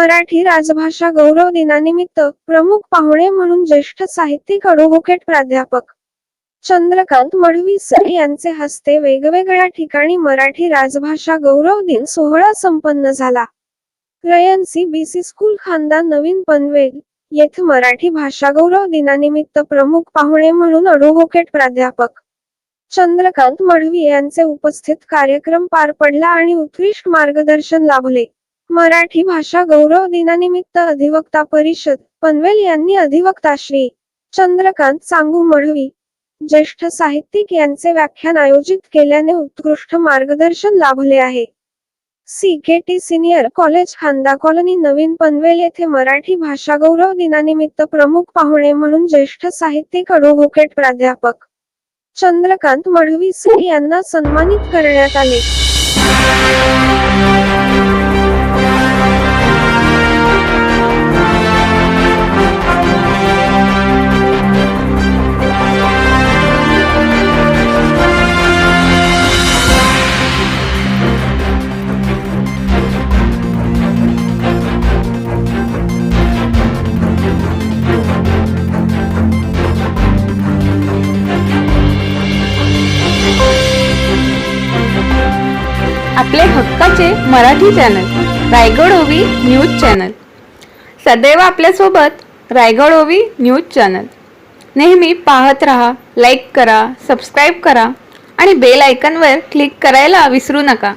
मराठी राजभाषा गौरव दिनानिमित्त प्रमुख पाहुणे म्हणून ज्येष्ठ साहित्यिक ॲडव्होकेट प्राध्यापक चंद्रकांत मढवी सर यांचे हस्ते वेगवेगळ्या ठिकाणी मराठी राजभाषा गौरव दिन सोहळा संपन्न झाला। रयन्सी बीसी स्कूल खानदान नवीन पनवेल येथे मराठी भाषा गौरव दिनानिमित्त प्रमुख पाहुणे म्हणून ॲडव्होकेट प्राध्यापक चंद्रकांत मढवी यांचे उपस्थित कार्यक्रम पार पडला आणि उत्कृष्ट मार्गदर्शन लाभले। मराठी भाषा गौरव दिनानिमित्त अधिवक्ता परिषद पनवेल यांनी अधिवक्ता श्री चंद्रकांत सांगू मढवी ज्येष्ठ साहित्यिक यांचे व्याख्यान आयोजित केल्याने उत्कृष्ट मार्गदर्शन लाभले आहे। CKT सिनियर कॉलेज खांदा कॉलनी नवीन पनवेल येथे मराठी भाषा गौरव दिनानिमित्त प्रमुख पाहुणे म्हणून ज्येष्ठ साहित्यिक ॲडव्होकेट प्राध्यापक चंद्रकांत मढवी सर यांना सन्मानित करण्यात आले। आपले हक्काचे मराठी चॅनल रायगड ओवी न्यूज चॅनल सदैव आपल्यासोबत रायगड ओवी न्यूज चॅनल नेहमी पाहत रहा, लाईक करा, सबस्क्राईब करा आणि बेल आयकॉनवर क्लिक करायला विसरू नका।